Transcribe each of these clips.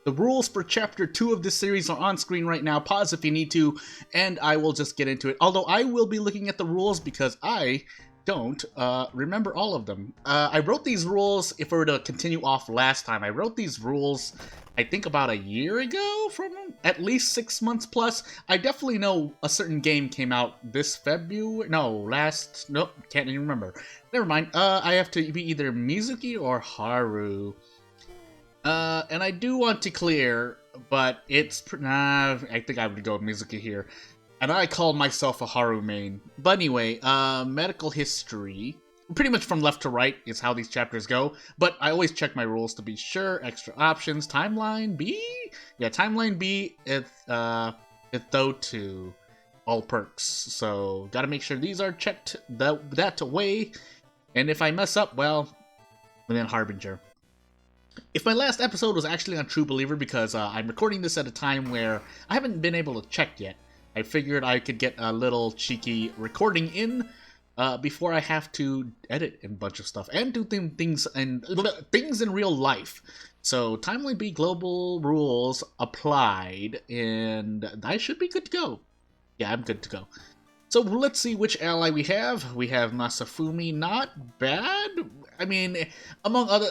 The rules for Chapter 2 of this series are on screen right now. Pause if you need to, and I will just get into it. Although I will be looking at the rules because I don't remember all of them. I wrote these rules, if we were to continue off last time, I wrote these rules, I think about a year ago, from at least 6 months plus. I definitely know a certain game came out this February, nope, can't even remember. Never mind, I have to be either Mizuki or Haru. And I do want to clear, but it's, I think I would go with Mizuki here. And I call myself a Haru main. But anyway, medical history, pretty much from left to right is how these chapters go. But I always check my rules to be sure. Extra options, timeline B? Yeah, timeline B, it's though to all perks. So, gotta make sure these are checked that way. And if I mess up, well, then Harbinger. If my last episode was actually on True Believer, because I'm recording this at a time where I haven't been able to check yet, I figured I could get a little cheeky recording in before I have to edit a bunch of stuff and do things in real life. So Timeline B global rules applied, and I should be good to go. Yeah, I'm good to go. So let's see which ally we have. We have Masafumi, not bad. I mean, among other,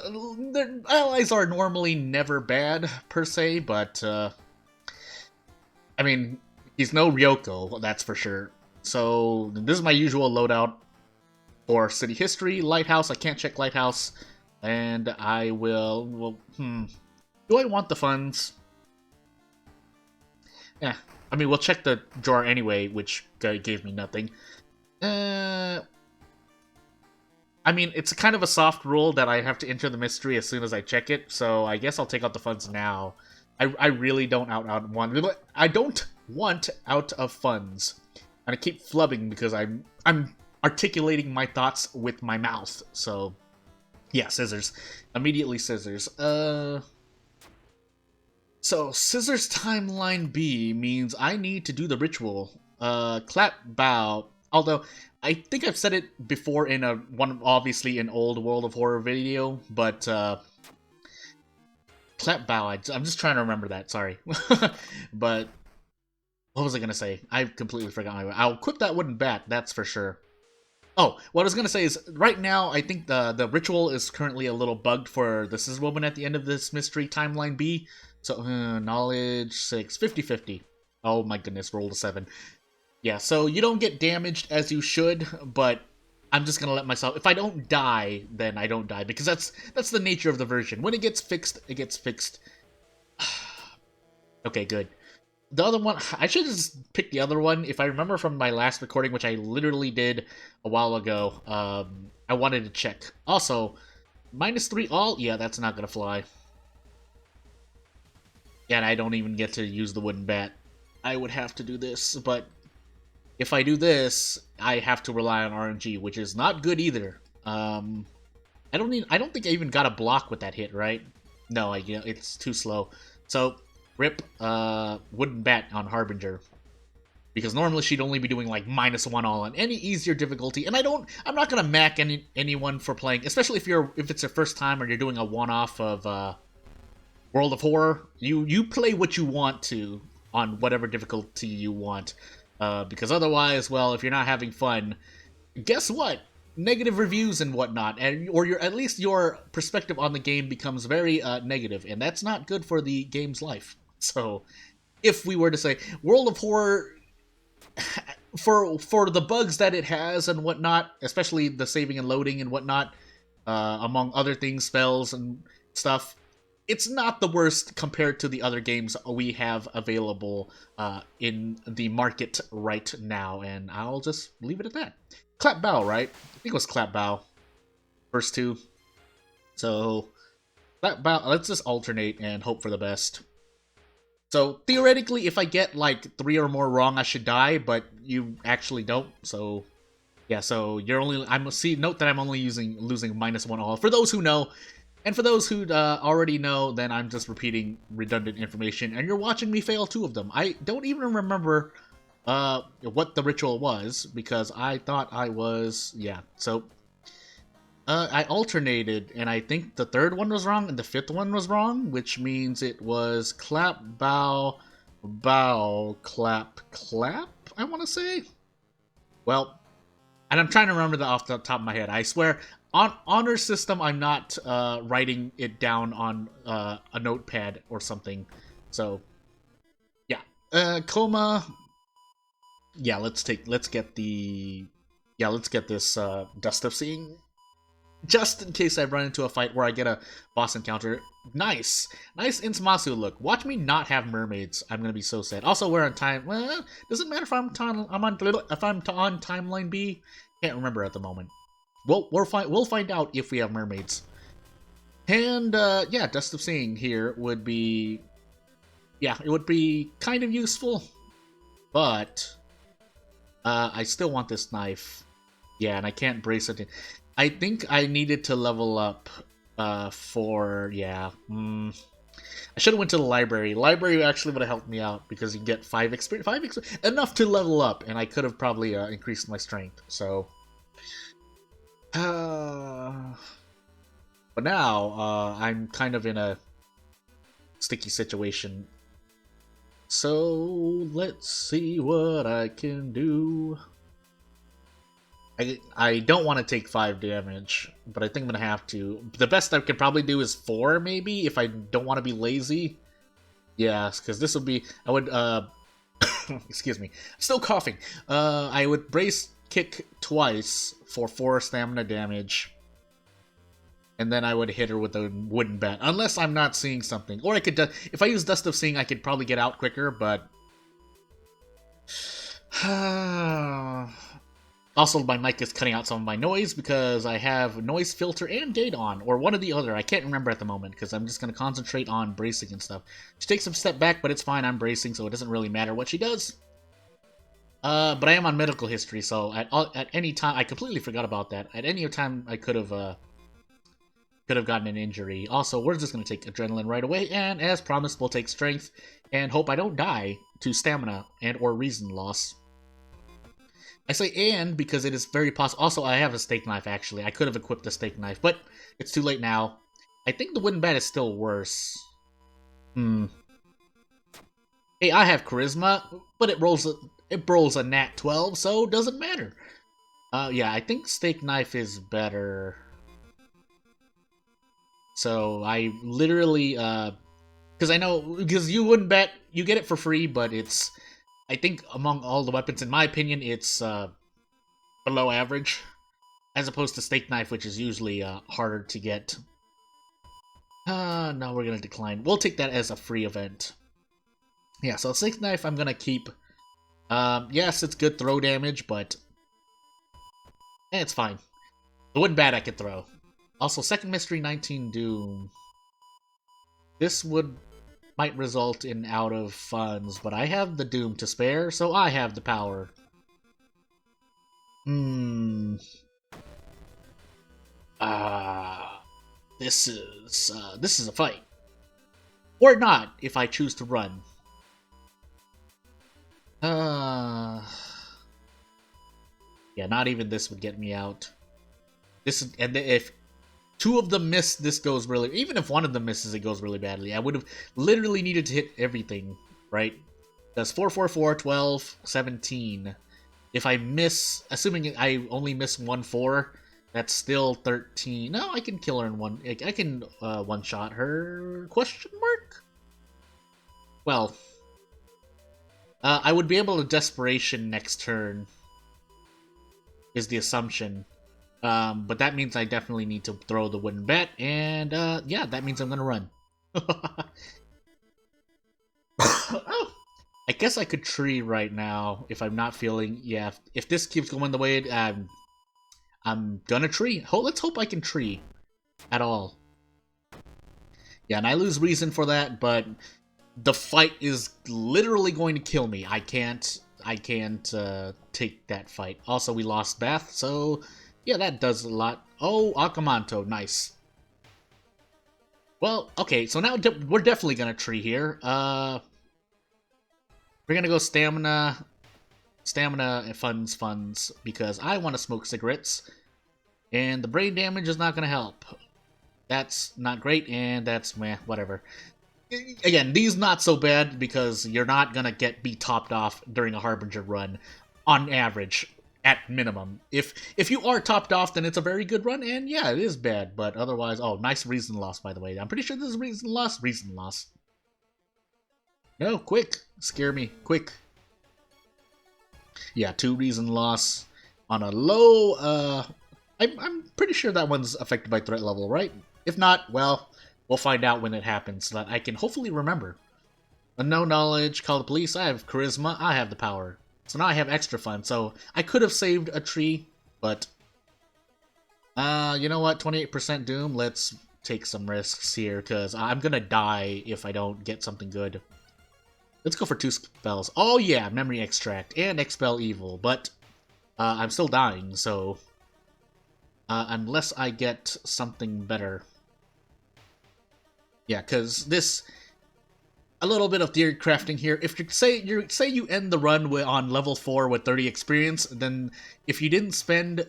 their allies are normally never bad, per se, but, I mean, he's no Ryoko, that's for sure. So, this is my usual loadout for City History, Lighthouse, I can't check Lighthouse, and I will, do I want the funds? Yeah, I mean, we'll check the drawer anyway, which gave me nothing. I mean, it's kind of a soft rule that I have to enter the mystery as soon as I check it, so I guess I'll take out the funds now. I really don't I don't want out of funds. And I keep flubbing because I'm articulating my thoughts with my mouth. So, yeah, scissors. Immediately scissors. So, scissors timeline B means I need to do the ritual. Clap bow. Although, I think I've said it before in obviously an old World of Horror video, but, clap bow, I'm just trying to remember that, sorry. But, what was I gonna say? I completely forgot. I'll equip that wooden bat, that's for sure. Oh, what I was gonna say is, right now, I think the ritual is currently a little bugged for the Scissor Woman at the end of this mystery timeline B. So, knowledge 6, 50-50. Oh my goodness, rolled a 7. Yeah, so you don't get damaged as you should, but I'm just gonna let myself, if I don't die, then I don't die, because that's the nature of the version. When it gets fixed, it gets fixed. Okay, good. The other one, I should just pick the other one. If I remember from my last recording, which I literally did a while ago, I wanted to check. Also, -3 all? Yeah, that's not gonna fly. Yeah, and I don't even get to use the wooden bat. I would have to do this, but if I do this, I have to rely on RNG, which is not good either. I don't think I even got a block with that hit, right? No, it's too slow. So, rip wooden bat on Harbinger. Because normally she'd only be doing like -1 all on any easier difficulty, and I'm not gonna mac anyone for playing, especially if it's your first time or you're doing a one-off of World of Horror. You play what you want to on whatever difficulty you want. Because otherwise, well, if you're not having fun, guess what? Negative reviews and whatnot, or at least your perspective on the game becomes very negative, and that's not good for the game's life. So, if we were to say World of Horror, for the bugs that it has and whatnot, especially the saving and loading and whatnot, among other things, spells and stuff, it's not the worst compared to the other games we have available in the market right now, and I'll just leave it at that. Clap bow, right? I think it was clap bow. First two. So, clap bow, let's just alternate and hope for the best. So, theoretically, if I get like 3 or more wrong, I should die, but you actually don't, so yeah, so you're only, note that I'm only losing -1 all, for those who know. And for those who already know, then I'm just repeating redundant information, and you're watching me fail 2 of them. I don't even remember what the ritual was, because I thought I was, yeah, so I alternated, and I think the third one was wrong and the fifth one was wrong, which means it was clap, bow, bow, clap, clap, I want to say. Well, and I'm trying to remember that off the top of my head. I swear, on honor system, I'm not writing it down on a notepad or something. So, yeah. Coma. Yeah, let's get this Dust of Seeing. Just in case I run into a fight where I get a boss encounter. Nice Insumasu look. Watch me not have mermaids. I'm gonna be so sad. Also, we're on time. Well, does it matter if I'm on timeline B? Can't remember at the moment. We'll find out if we have mermaids. And yeah, Dust of Seeing here would be, yeah, it would be kind of useful, but I still want this knife. Yeah, and I can't brace it. I think I needed to level up for, yeah. I should have went to the library. Library actually would have helped me out because you get 5 experience, enough to level up, and I could have probably increased my strength. So, but now I'm kind of in a sticky situation. So let's see what I can do. I don't want to take 5 damage, but I think I'm going to have to. The best I could probably do is 4, maybe, if I don't want to be lazy. Yeah, because this would be... I would, excuse me. Still coughing. I would brace kick twice for 4 stamina damage. And then I would hit her with a wooden bat. Unless I'm not seeing something. Or I could... if I use Dust of Seeing, I could probably get out quicker, but... Also, my mic is cutting out some of my noise because I have noise filter and gate on, or one or the other. I can't remember at the moment because I'm just going to concentrate on bracing and stuff. She takes a step back, but it's fine. I'm bracing, so it doesn't really matter what she does. But I am on medical history, so at any time, I completely forgot about that. At any time, I could have gotten an injury. Also, we're just going to take adrenaline right away, and as promised, we'll take strength and hope I don't die to stamina and or reason loss. I say and because it is very possible. Also, I have a steak knife, actually. I could have equipped a steak knife, but it's too late now. I think the wooden bat is still worse. Hey, I have charisma, but it rolls a nat 12, so it doesn't matter. Yeah, I think steak knife is better. So I literally, because I know, because you wouldn't bet, you get it for free, but it's, I think among all the weapons, in my opinion, it's below average, as opposed to steak knife, which is usually harder to get. No, we're gonna decline. We'll take that as a free event. Yeah, so steak knife, I'm gonna keep. Yes, it's good throw damage, but it's fine. The wooden bat I could throw. Also, second mystery, 19 doom. This might result in out of funds, but I have the doom to spare, so I have the power. This is a fight. Or not, if I choose to run. Yeah, not even this would get me out. And if 2 of them miss, this goes really... Even if 1 of them misses, it goes really badly. I would have literally needed to hit everything, right? That's 4, 4, 4, 12, 17. If I miss... Assuming I only miss 1, 4, that's still 13. No, I can kill her in one... I can one-shot her... Question mark? Well... I would be able to Desperation next turn, is the assumption. But that means I definitely need to throw the wooden bat, and yeah, that means I'm gonna run. Oh, I guess I could tree right now if I'm not feeling... Yeah, if this keeps going the way I'm gonna tree. Let's hope I can tree at all. Yeah, and I lose reason for that, but the fight is literally going to kill me. I can't take that fight. Also, we lost Beth, so yeah, that does a lot. Oh, Akamanto, nice. Well, okay, so now we're definitely gonna tree here. We're gonna go stamina, and funds, because I want to smoke cigarettes. And the brain damage is not going to help. That's not great, and that's meh, whatever. Again, these not so bad because you're not going to be topped off during a Harbinger run on average, at minimum. If you are topped off, then it's a very good run, and yeah, it is bad, but otherwise, oh, nice reason loss, by the way. I'm pretty sure this is reason loss. Reason loss. No, quick. Scare me. Quick. Yeah, 2 reason loss on a low, I'm pretty sure that one's affected by threat level, right? If not, well, we'll find out when it happens so that I can hopefully remember. Unknown knowledge, call the police, I have charisma, I have the power. So now I have extra fun, so I could have saved a tree, but... you know what, 28% doom, let's take some risks here, because I'm gonna die if I don't get something good. Let's go for 2 spells. Oh yeah, Memory Extract and Expel Evil, but I'm still dying, so unless I get something better. Yeah, because this, a little bit of theory crafting here. If you say you end the run on level 4 with 30 experience, then if you didn't spend,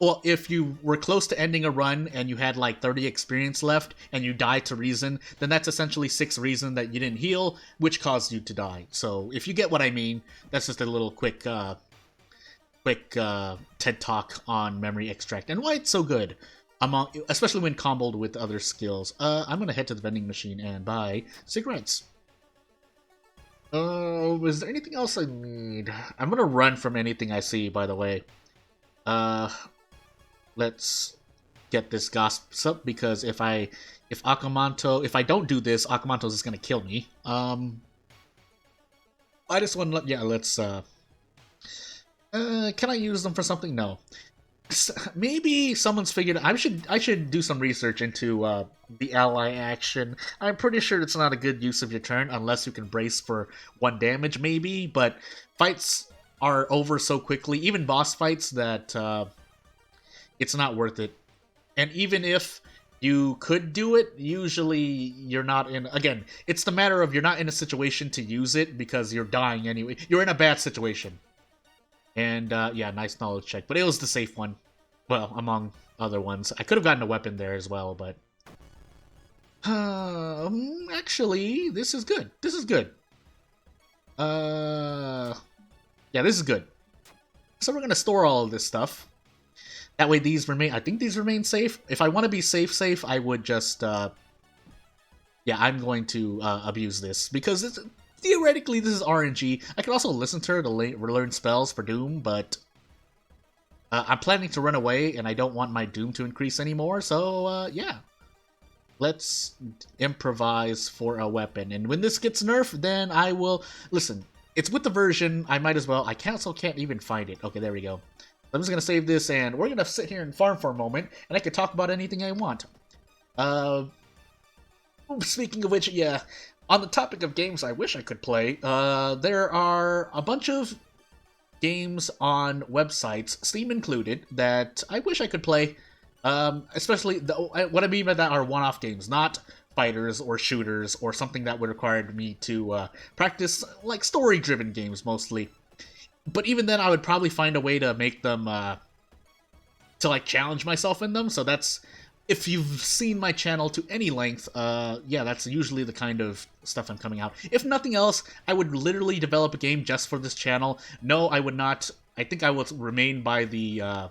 well, if you were close to ending a run and you had like 30 experience left and you died to reason, then that's essentially 6 reason that you didn't heal, which caused you to die. So if you get what I mean, that's just a little quick TED talk on Memory Extract and why it's so good, especially when comboed with other skills. I'm gonna head to the vending machine and buy cigarettes. Is there anything else I need? I'm gonna run from anything I see, by the way. Let's get this gossip up, because if I don't do this, Akamanto's is gonna kill me. I just want to let's can I use them for something? No. Maybe someone's figured I should do some research into the ally action. I'm pretty sure it's not a good use of your turn unless you can brace for 1 damage maybe, but fights are over so quickly, even boss fights, that it's not worth it. And even if you could do it, usually you're not in... Again, it's the matter of you're not in a situation to use it because you're dying anyway. You're in a bad situation. And, yeah, nice knowledge check. But it was the safe one. Well, among other ones. I could have gotten a weapon there as well, but... actually, this is good. This is good. Yeah, this is good. So we're gonna store all of this stuff. That way these remain... I think these remain safe. If I want to be safe, I would just... yeah, I'm going to abuse this. Because it's... Theoretically, this is RNG. I could also listen to her to learn spells for Doom, but I'm planning to run away, and I don't want my Doom to increase anymore, so, yeah. Let's improvise for a weapon. And when this gets nerfed, then I will... Listen, it's with the version, I might as well... I also can't even find it. Okay, there we go. I'm just going to save this, and we're going to sit here and farm for a moment, and I can talk about anything I want. Speaking of which, yeah... On the topic of games I wish I could play, there are a bunch of games on websites, Steam included, that I wish I could play. Especially, what I mean by that are one-off games, not fighters or shooters or something that would require me to practice, like, story-driven games, mostly. But even then, I would probably find a way to make them, to, like, challenge myself in them, so that's... If you've seen my channel to any length, yeah, that's usually the kind of stuff I'm coming out. If nothing else, I would literally develop a game just for this channel. No, I would not. I think I will remain by the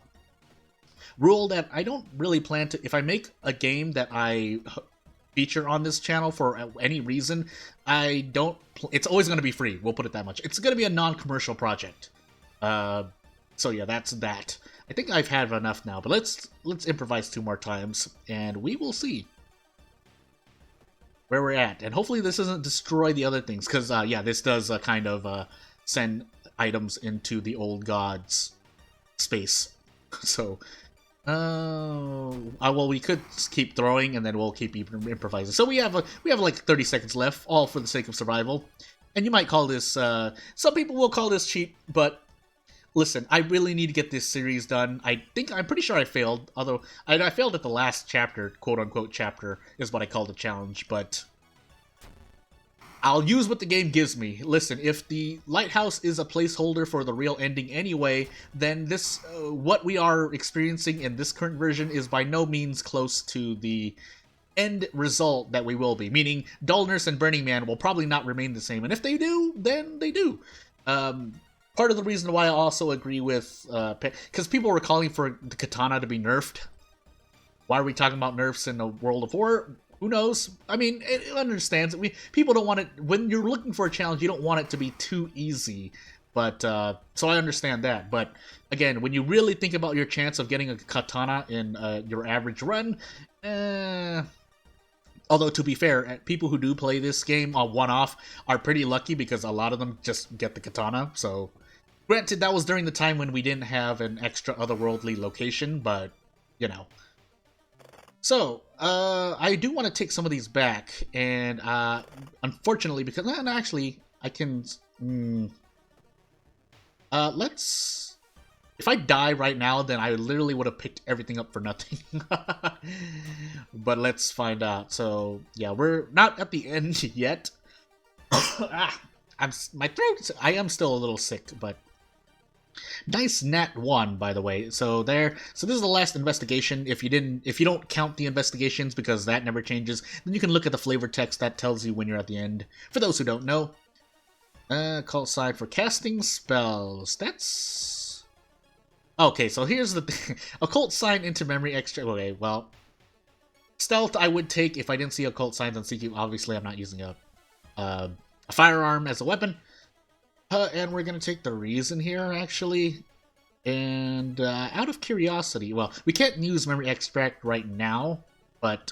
rule that I don't really plan to... If I make a game that I feature on this channel for any reason, I don't... It's always going to be free, we'll put it that much. It's going to be a non-commercial project. So yeah, that's that. I think I've had enough now, but let's improvise 2 more times, and we will see where we're at. And hopefully this doesn't destroy the other things, because, yeah, this does kind of send items into the old gods space. So, well, we could keep throwing, and then we'll keep improvising. So we have like 30 seconds left, all for the sake of survival. And you might call this, some people will call this cheat, but... Listen, I really need to get this series done. I'm pretty sure I failed, although I failed at the last chapter, quote-unquote chapter, is what I call the challenge, but... I'll use what the game gives me. Listen, if the lighthouse is a placeholder for the real ending anyway, then this what we are experiencing in this current version is by no means close to the end result that we will be. Meaning, Dullness and Burning Man will probably not remain the same, and if they do, then they do. Part of the reason why I also agree with, because people were calling for the katana to be nerfed. Why are we talking about nerfs in a World of War? Who knows? I mean, it understands. People don't want it, when you're looking for a challenge, you don't want it to be too easy. But, so I understand that. But, again, when you really think about your chance of getting a katana in your average run, although, to be fair, people who do play this game on one-off are pretty lucky because a lot of them just get the katana. So, granted, that was during the time when we didn't have an extra otherworldly location, but, you know. So, I do want to take some of these back, and unfortunately, because actually, I can. Let's. If I die right now, then I literally would have picked everything up for nothing. But let's find out. So, yeah, we're not at the end yet. My throat. I am still a little sick, but. Nice nat 1, by the way. So this is the last investigation. If you don't count the investigations because that never changes, then you can look at the flavor text that tells you when you're at the end. For those who don't know, call side for casting spells. That's okay. So here's the thing: occult sign into memory extract. Okay, well, stealth I would take if I didn't see occult signs on CQ. Obviously, I'm not using a firearm as a weapon. And we're going to take the reason here, actually. And out of curiosity, well, we can't use memory extract right now, but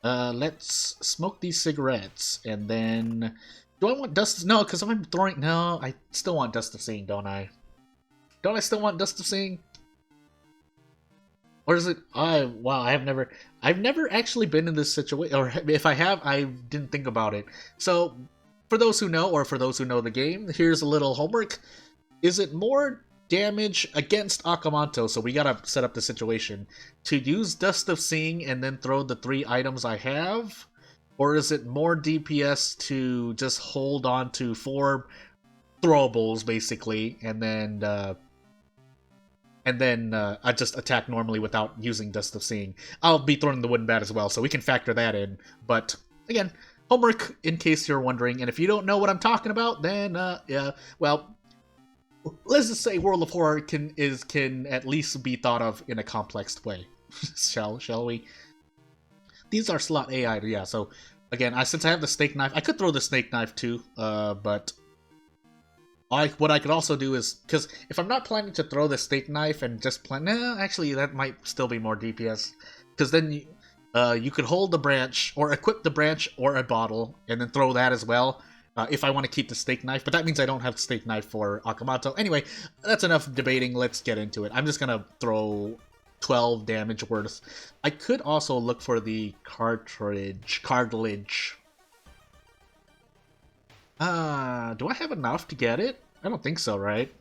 let's smoke these cigarettes. And then, do I want Dust? No, because if I'm throwing, no, I still want Dust of Seeing, don't I? Don't I still want Dust of Seeing? Or is it? Wow, I've never actually been in this situation, or if I have, I didn't think about it. So. For those who know, or for those who know the game, here's a little homework. Is it more damage against Akamanto, so we gotta set up the situation, to use Dust of Seeing and then throw the 3 items I have? Or is it more DPS to just hold on to 4 throwables, basically, and then I just attack normally without using Dust of Seeing? I'll be throwing the wooden bat as well, so we can factor that in. But, again, homework, in case you're wondering, and if you don't know what I'm talking about, then, yeah, well, let's just say World of Horror can at least be thought of in a complex way. Shall we? These are slot AI, yeah, so, again, since I have the steak knife, I could throw the snake knife too, but what I could also do is, because if I'm not planning to throw the steak knife and just actually, that might still be more DPS, because then you could hold the branch, or equip the branch or a bottle, and then throw that as well, if I want to keep the steak knife, but that means I don't have the steak knife for Akamanto. Anyway, that's enough debating, let's get into it. I'm just gonna throw 12 damage worth. I could also look for the cartilage. Do I have enough to get it? I don't think so, right?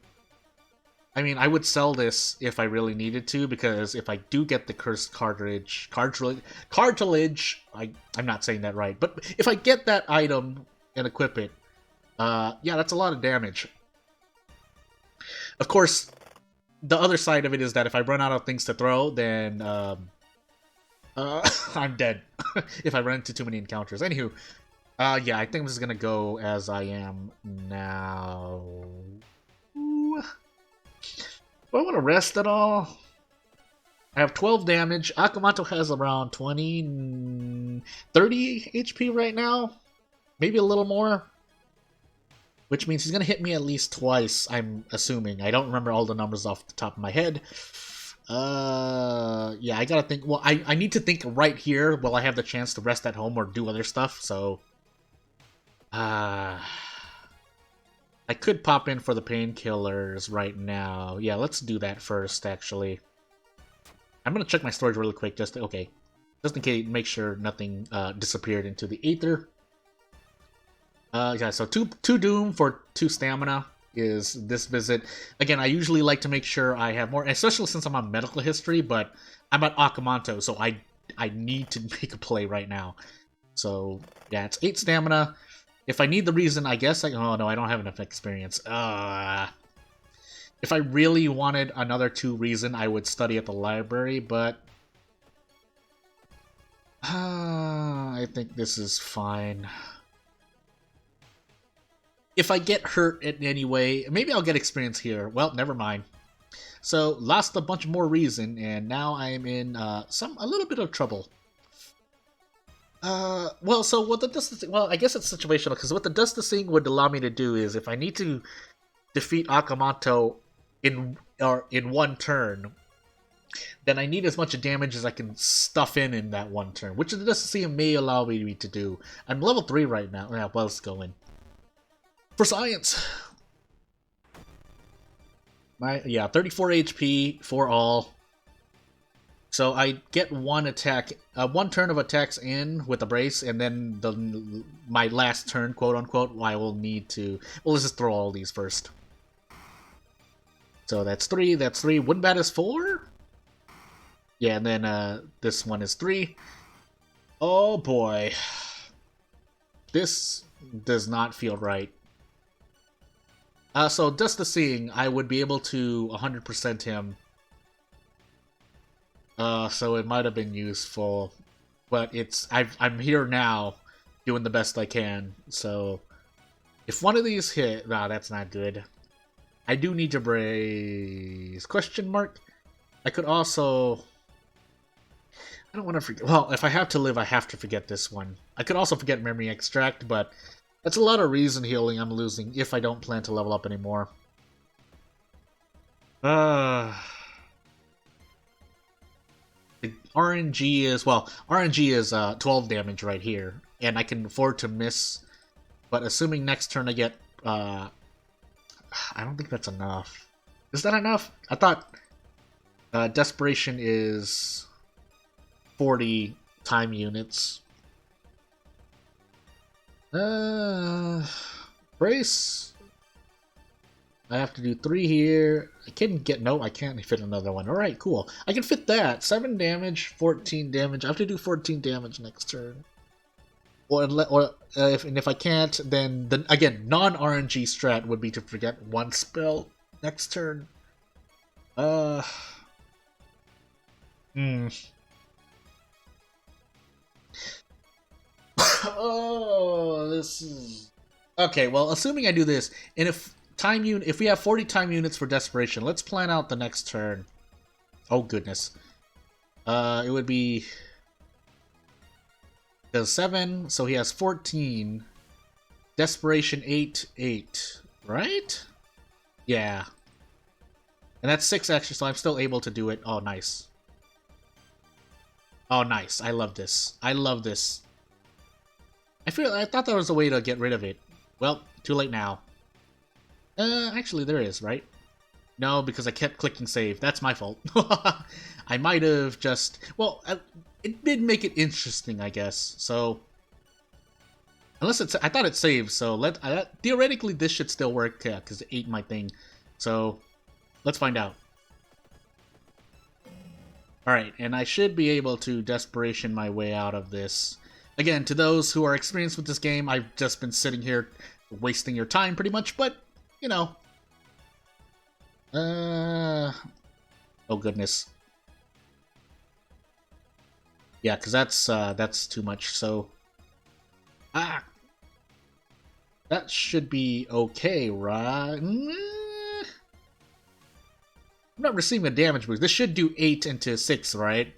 I mean, I would sell this if I really needed to, because if I do get the cursed cartilage, I'm not saying that right, but if I get that item and equip it, yeah, that's a lot of damage. Of course, the other side of it is that if I run out of things to throw, then, I'm dead if I run into too many encounters. Anywho, yeah, I think I'm just gonna go as I am now. Ooh. Do I want to rest at all? I have 12 damage. Akamanto has around 30 HP right now. Maybe a little more. Which means he's going to hit me at least twice, I'm assuming. I don't remember all the numbers off the top of my head. Yeah, I gotta think. Well, I need to think right here while I have the chance to rest at home or do other stuff, so... I could pop in for the painkillers right now. Yeah, let's do that first, actually. I'm gonna check my storage really quick, just in case, make sure nothing disappeared into the Aether. Yeah, so 2 Doom for 2 Stamina is this visit. Again, I usually like to make sure I have more, especially since I'm on medical history, but I'm at Akamanto, so I need to make a play right now. So, yeah, it's 8 stamina. If I need the reason, I guess I... Oh, no, I don't have enough experience. If I really wanted another 2 reason, I would study at the library, but... I think this is fine. If I get hurt in any way, maybe I'll get experience here. Well, never mind. So, lost a bunch more reason, and now I'm in a little bit of trouble. Well, so what the distancing... Well, I guess it's situational, because what the distancing would allow me to do is, if I need to defeat Akamoto in one turn, then I need as much damage as I can stuff in that one turn, which the distancing may allow me to do. I'm level 3 right now. Yeah, well, let's go in. For science! 34 HP for all. So I get one attack, one turn of attacks in with a brace, and then my last turn, quote unquote, I will need to. Well, let's just throw all these first. So that's 3. That's 3. Wouldn't that is 4? Yeah, and then this one is 3. Oh boy, this does not feel right. So just the seeing, I would be able to 100% him. So it might have been useful, but I'm here now, doing the best I can. So if one of these hit, nah, that's not good. I do need to brace. Question mark. I could also. I don't want to forget. Well, if I have to live, I have to forget this one. I could also forget memory extract, but that's a lot of reason healing I'm losing if I don't plan to level up anymore. The RNG is, well, RNG is 12 damage right here, and I can afford to miss, but assuming next turn I get, I don't think that's enough. Is that enough? I thought Desperation is 40 time units. Brace. I have to do 3 here. I can get... No, I can't fit another one. Alright, cool. I can fit that. 7 damage, 14 damage. I have to do 14 damage next turn. If I can't, then... Again, non-RNG strat would be to forget 1 spell next turn. Oh, this is... Okay, well, assuming I do this, and if we have 40 time units for Desperation, let's plan out the next turn. Oh, goodness. It would be... Does 7, so he has 14. Desperation 8, 8, right? Yeah. And that's 6 extra, so I'm still able to do it. Oh, nice. Oh, nice. I love this. I love this. I thought there was a way to get rid of it. Well, too late now. Actually there is, right? No, because I kept clicking save. That's my fault. I might have just... Well, it did make it interesting, I guess. So... Unless it's... I thought it saved, so theoretically this should still work, yeah, because it ate my thing. So, let's find out. Alright, and I should be able to Desperation my way out of this. Again, to those who are experienced with this game, I've just been sitting here wasting your time pretty much, but, you know. Oh goodness. Yeah, because that's too much, so... That should be okay, right? I'm not receiving a damage boost. This should do 8 into 6, right?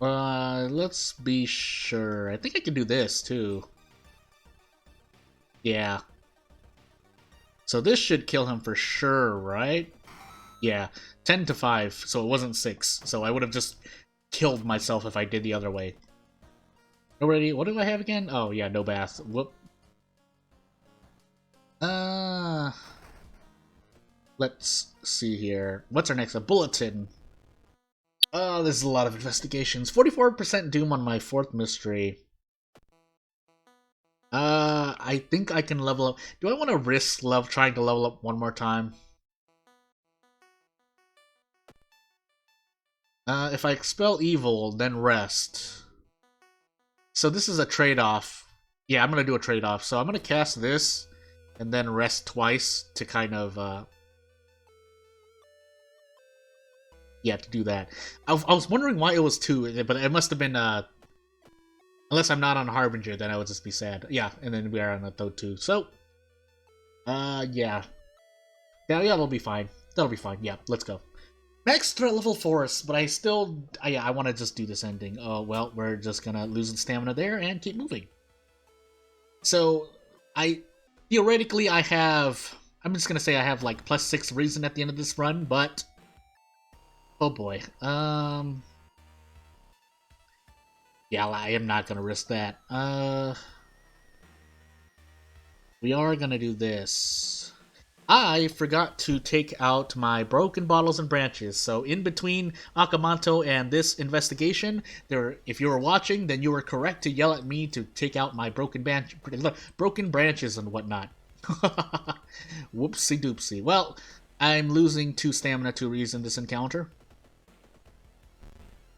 Let's be sure. I think I can do this, too. Yeah. So this should kill him for sure, right? Yeah. 10 to 5, so it wasn't 6. So I would have just killed myself if I did the other way. Already, what do I have again? Oh, yeah, no bath. Whoop. Let's see here. What's our next? A bulletin. Oh, there's a lot of investigations. 44% doom on my 4th mystery. I think I can level up. Do I want to risk trying to level up one more time? If I expel evil, then rest. So this is a trade-off. Yeah, I'm gonna do a trade-off. So I'm gonna cast this, and then rest twice to kind of, yeah, to do that. I was wondering why it was 2, but it must have been, unless I'm not on Harbinger, then I would just be sad. Yeah, and then we are on a Toad 2. So, yeah. Yeah, that'll be fine. That'll be fine. Yeah, let's go. Next, threat level Force, but I still, yeah, I want to just do this ending. Oh, well, we're just gonna lose stamina there and keep moving. So, theoretically, I'm just gonna say I have, like, +6 reason at the end of this run, but, oh boy. Yeah, I am not gonna risk that. We are gonna do this. I forgot to take out my broken bottles and branches, so in between Akamanto and this investigation, if you were watching, then you were correct to yell at me to take out my broken branches and whatnot. Whoopsie doopsie. Well, I'm losing 2 stamina to reason this encounter.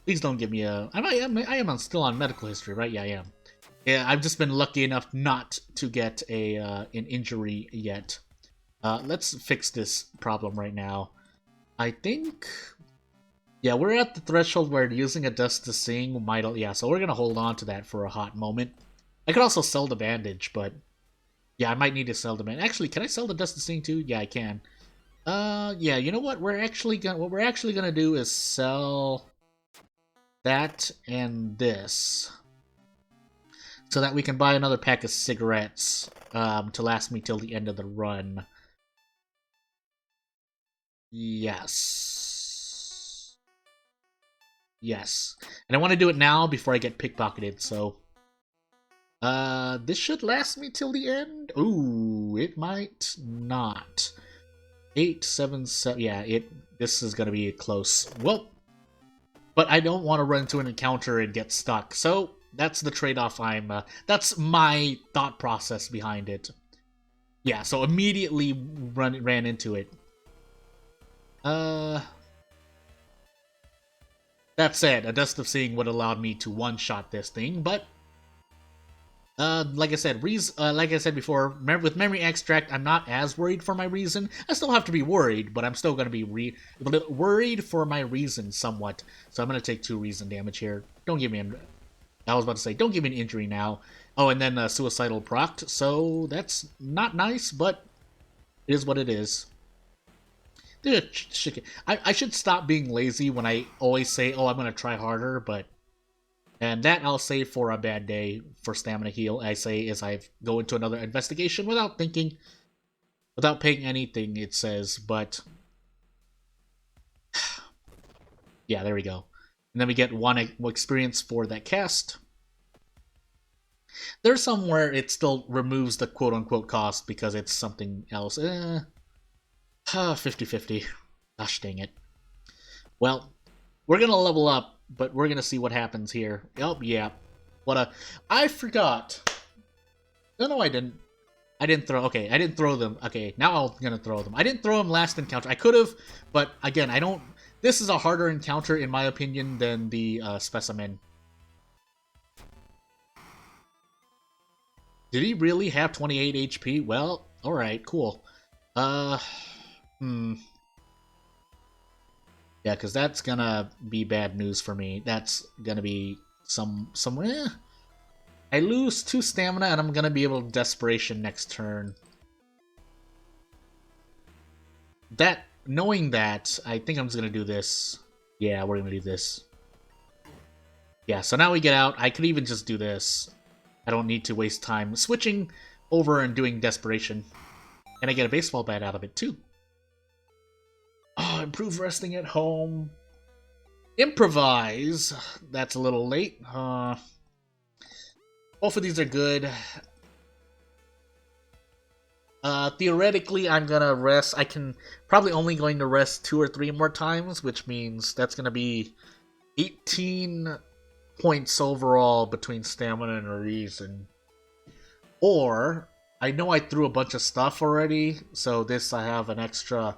Please don't give me a... I am still on medical history, right? Yeah, I am. Yeah, I've just been lucky enough not to get an injury yet. Let's fix this problem right now. I think... Yeah, we're at the threshold where using a Dust to Sing might... Yeah, so we're gonna hold on to that for a hot moment. I could also sell the bandage, but... Yeah, I might need to sell the bandage. Actually, can I sell the Dust to Sing too? Yeah, I can. Yeah, you know what? What we're actually gonna do is sell... that and this, so that we can buy another pack of cigarettes to last me till the end of the run. Yes. Yes. And I want to do it now before I get pickpocketed, so... this should last me till the end? Ooh, it might not. 8, 7, 7... Yeah, this is gonna be close. Well... But I don't want to run into an encounter and get stuck. So that's the trade-off that's my thought process behind it. Yeah, so immediately ran into it. That said, a Dust of Seeing would allow me to one-shot this thing, but like I said before, with Memory Extract, I'm not as worried for my reason. I still have to be worried, but I'm still going to be worried for my reason somewhat. So I'm going to take 2 reason damage here. Don't give me I was about to say, don't give me an injury now. Oh, and then Suicidal procced, so that's not nice, but it is what it is. Dude, I should stop being lazy when I always say, oh, I'm going to try harder, but... And that I'll save for a bad day for stamina heal. I say as I go into another investigation without thinking, without paying anything, it says, but... Yeah, there we go. And then we get 1 experience for that cast. There's somewhere it still removes the quote-unquote cost because it's something else. 50-50. Gosh dang it. Well, we're gonna level up, but we're gonna see what happens here. Oh, yeah. I forgot. No, I didn't. I didn't throw... Okay, I didn't throw them. Okay, now I'm gonna throw them. I didn't throw them last encounter. I could've, but again, I don't... This is a harder encounter, in my opinion, than the specimen. Did he really have 28 HP? Well, alright, cool. Yeah, because that's gonna be bad news for me. That's gonna be somewhere. I lose 2 stamina, and I'm gonna be able to Desperation next turn. Knowing that, I think I'm just gonna do this. Yeah, we're gonna do this. Yeah, so now we get out. I could even just do this. I don't need to waste time switching over and doing Desperation. And I get a baseball bat out of it, too. Oh, improve resting at home. Improvise. That's a little late. Both of these are good. Theoretically, I'm gonna rest. I can probably only going to rest 2 or 3 more times, which means that's gonna be 18 points overall between stamina and reason. Or, I know I threw a bunch of stuff already, so this I have an extra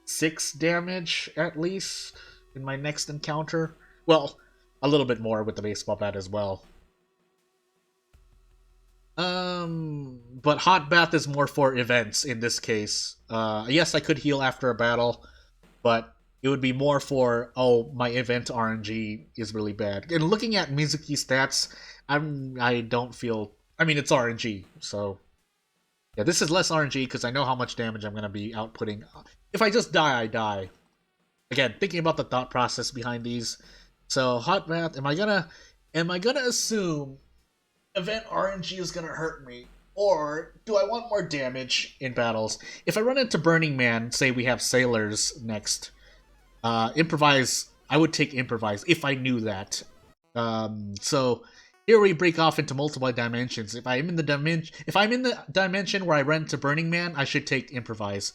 6 damage at least. in my next encounter. Well, a little bit more with the baseball bat as well. But hot bath is more for events in this case. Yes, I could heal after a battle, but it would be more for, oh, my event RNG is really bad. And looking at Mizuki stats, I don't feel. I mean, it's RNG, so yeah, this is less RNG because I know how much damage I'm gonna be outputting. If I just die, I die. Again, thinking about the thought process behind these. So hot bath, am I gonna assume event RNG is gonna hurt me? Or do I want more damage in battles? If I run into Burning Man, say we have Sailors next, improvise, I would take improvise if I knew that. So here we break off into multiple dimensions. If I'm in the dimension where I run into Burning Man, I should take improvise.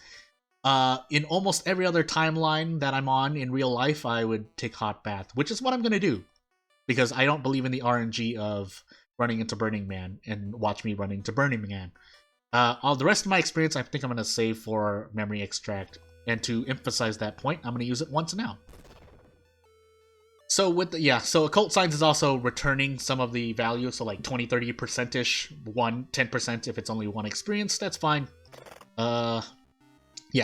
In almost every other timeline that I'm on in real life, I would take hot bath, which is what I'm gonna do, because I don't believe in the RNG of running into Burning Man, and watch me running to Burning Man. All the rest of my experience, I think I'm going to save for memory extract. And to emphasize that point, I'm going to use it once now. So so occult signs is also returning some of the value, so like 20-30%ish, 10% if it's only one experience, that's fine. Yeah,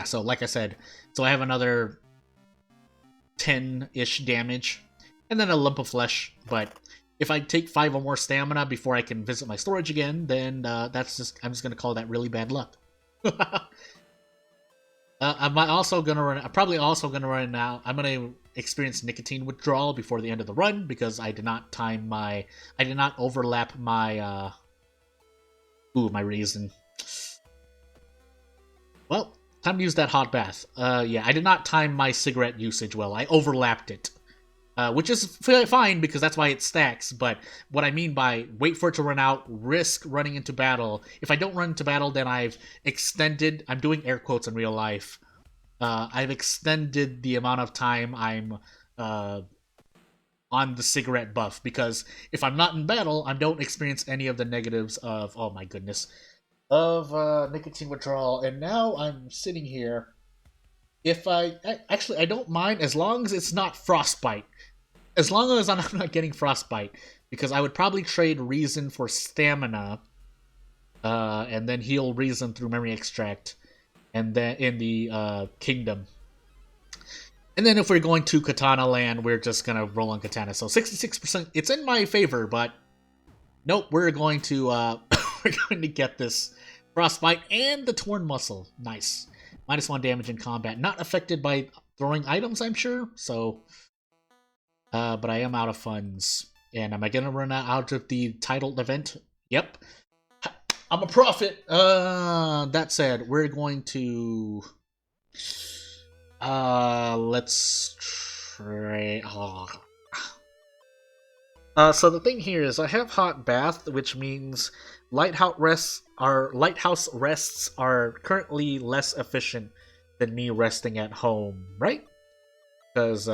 so like I said, so I have another 10-ish damage, and then a lump of flesh, but if I take 5 or more stamina before I can visit my storage again, then I'm just gonna call that really bad luck. I'm probably also gonna run now. I'm gonna experience nicotine withdrawal before the end of the run because I did not overlap my my reason. Well, time to use that hot bath. Yeah, I did not time my cigarette usage well. I overlapped it. Which is fine because that's why it stacks, but what I mean by wait for it to run out, risk running into battle. If I don't run into battle, then I've extended, I'm doing air quotes in real life, I've extended the amount of time I'm on the cigarette buff, because if I'm not in battle, I don't experience any of the negatives of, oh my goodness, of nicotine withdrawal. And now I'm sitting here. If I don't mind as long as it's not frostbite. As long as I'm not getting frostbite, because I would probably trade reason for stamina, and then heal reason through memory extract, and then in the kingdom. And then if we're going to Katana land, we're just gonna roll on Katana. So 66%, it's in my favor, but nope, we're going to we're going to get this frostbite and the torn muscle. Nice. -1 damage in combat. Not affected by throwing items, I'm sure. So, but I am out of funds. And am I going to run out of the titled event? Yep. I'm a prophet. That said, we're going to... let's try... so the thing here is I have hot bath, which means lighthouse rests are currently less efficient than me resting at home, right? Because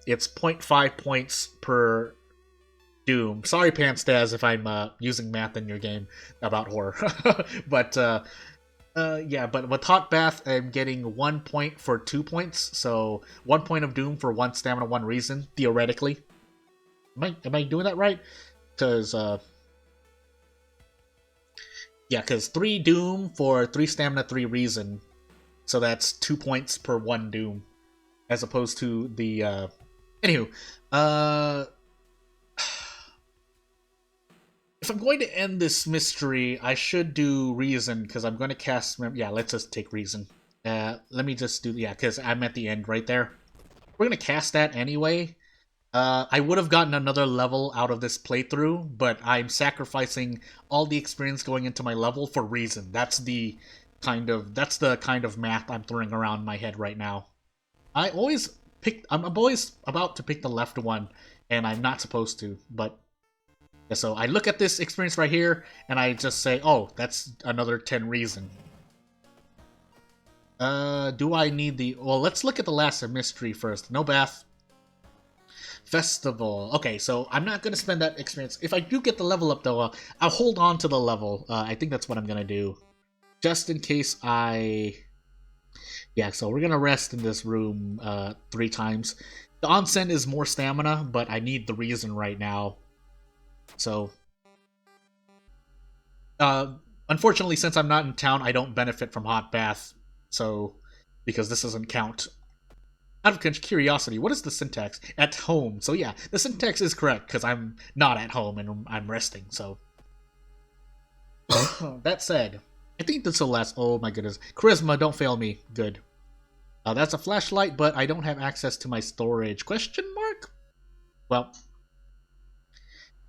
it's 0.5 points per doom. Sorry, Panstaz, if I'm using math in your game about horror. But yeah, but with hot bath, I'm getting 1 point for 2 points, so 1 point of doom for 1 stamina, 1 reason, theoretically. Am I doing that right? Because yeah, because 3 doom for 3 stamina, 3 reason, so that's 2 points per 1 doom, as opposed to the anywho, if I'm going to end this mystery, I should do reason, because I'm going to cast... Yeah, let's just take reason. Let me just do... Yeah, because I'm at the end right there. We're going to cast that anyway. I would have gotten another level out of this playthrough, but I'm sacrificing all the experience going into my level for reason. That's the kind of math I'm throwing around my head right now. I'm always about to pick the left one, and I'm not supposed to, but... Yeah, so I look at this experience right here, and I just say, oh, that's another 10 reason. Do I need the... Well, let's look at the last mystery first. No bath. Festival. Okay, so I'm not going to spend that experience. If I do get the level up, though, I'll hold on to the level. I think that's what I'm going to do. Just in case I... Yeah, so we're going to rest in this room 3 times. The onsen is more stamina, but I need the reason right now. So, unfortunately, since I'm not in town, I don't benefit from hot bath. So, because this doesn't count. Out of curiosity, what is the syntax? At home. So yeah, the syntax is correct because I'm not at home and I'm resting. So that said, I think this will last. Oh my goodness, charisma, don't fail me. Good. That's a flashlight, but I don't have access to my storage. Question mark? Well,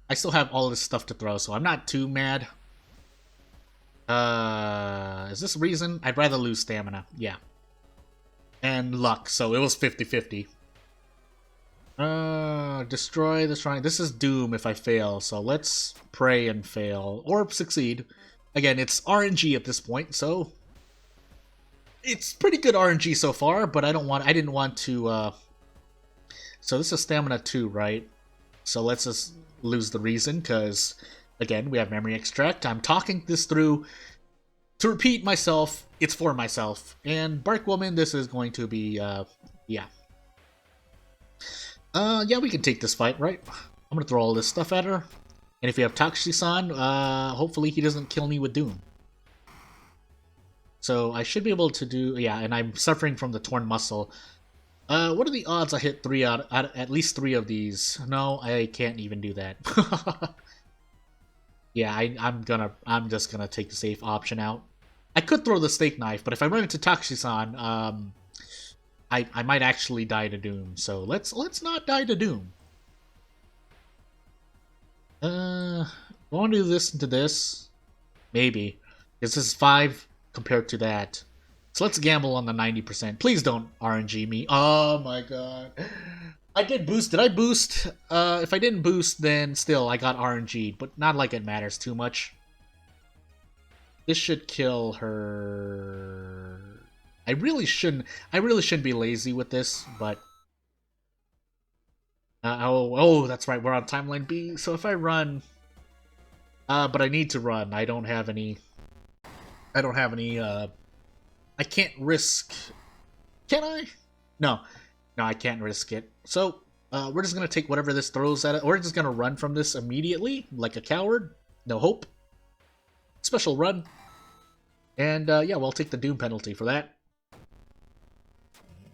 I still have all this stuff to throw, so I'm not too mad. Is this reason? I'd rather lose stamina. Yeah. And luck, so it was 50-50. Destroy the shrine. This is doom if I fail, so let's pray and fail. Or succeed. Again, it's RNG at this point, so... It's pretty good RNG so far, but I didn't want to, So this is stamina 2, right? So let's just lose the reason, because, again, we have memory extract. I'm talking this through... To repeat myself, it's for myself. And Barkwoman, this is going to be, yeah. Yeah, we can take this fight, right? I'm gonna throw all this stuff at her. And if you have Takushi-san, hopefully he doesn't kill me with Doom. So I should be able to do, yeah, and I'm suffering from the torn muscle. What are the odds I hit at least 3 of these? No, I can't even do that. Yeah, I'm just gonna take the safe option out. I could throw the steak knife, but if I run into Takushi-san, I might actually die to Doom. So let's not die to Doom. I want to do this into this, maybe, because this is 5 compared to that. So let's gamble on the 90%. Please don't RNG me. Oh my god. I did boost. Did I boost? If I didn't boost, then still I got RNG'd, but not like it matters too much. This should kill her. I really shouldn't be lazy with this, but oh, that's right. We're on timeline B. So if I run, but I need to run. I don't have any. I can't risk. Can I? No, I can't risk it. So we're just gonna take whatever this throws at it. We're just gonna run from this immediately, like a coward. No hope. Special run. And yeah, we'll take the Doom penalty for that.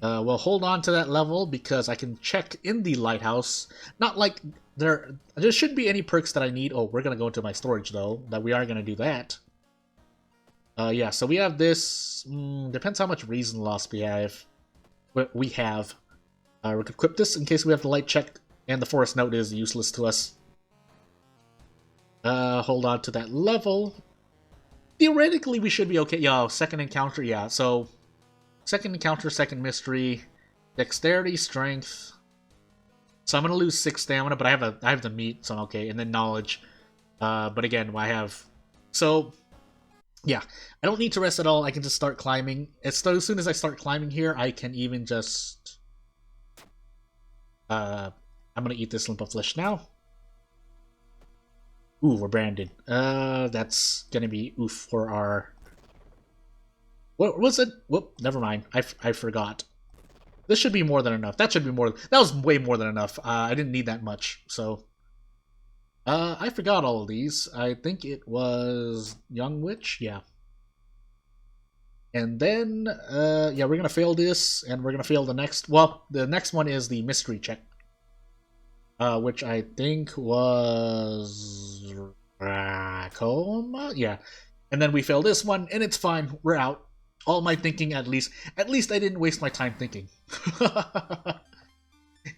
We'll hold on to that level because I can check in the lighthouse. Not like there shouldn't be any perks that I need. Oh, we're gonna go into my storage though. That we are gonna do that. Yeah, so we have this. Depends how much reason loss we have. We could equip this in case we have the light check, and the forest note is useless to us. Hold on to that level. Theoretically, we should be okay. Yo, second encounter, yeah. So, second encounter, second mystery, dexterity, strength. So I'm gonna lose 6 stamina, but I have the meat, so I'm okay. And then knowledge. But again, I have. So, yeah, I don't need to rest at all. I can just start climbing. As soon as I start climbing here, I can even just. I'm gonna eat this lump of flesh now. Ooh, we're branded. That's gonna be oof for our... What was it? Whoop, never mind. I forgot. This should be more than enough. That should be more... That was way more than enough. I didn't need that much, so... I forgot all of these. I think it was Young Witch? Yeah. And then, yeah, we're gonna fail this, and we're gonna fail the next... Well, the next one is the mystery check. Which I think was Coma? Yeah. And then we fail this one, and it's fine. We're out. All my thinking, at least I didn't waste my time thinking.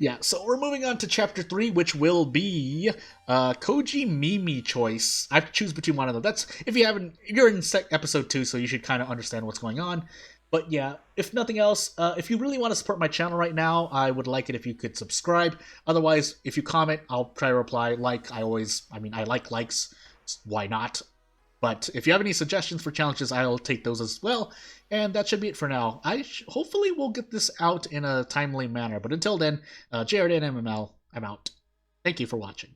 Yeah, so we're moving on to Chapter 3, which will be Koji Mimi choice. I have to choose between one of them. That's, if you're in episode 2, so you should kind of understand what's going on. But yeah, if nothing else, if you really want to support my channel right now, I would like it if you could subscribe. Otherwise, if you comment, I'll try to reply. I like likes. Why not? But if you have any suggestions for challenges, I'll take those as well. And that should be it for now. Hopefully we'll get this out in a timely manner. But until then, JRDN MML, I'm out. Thank you for watching.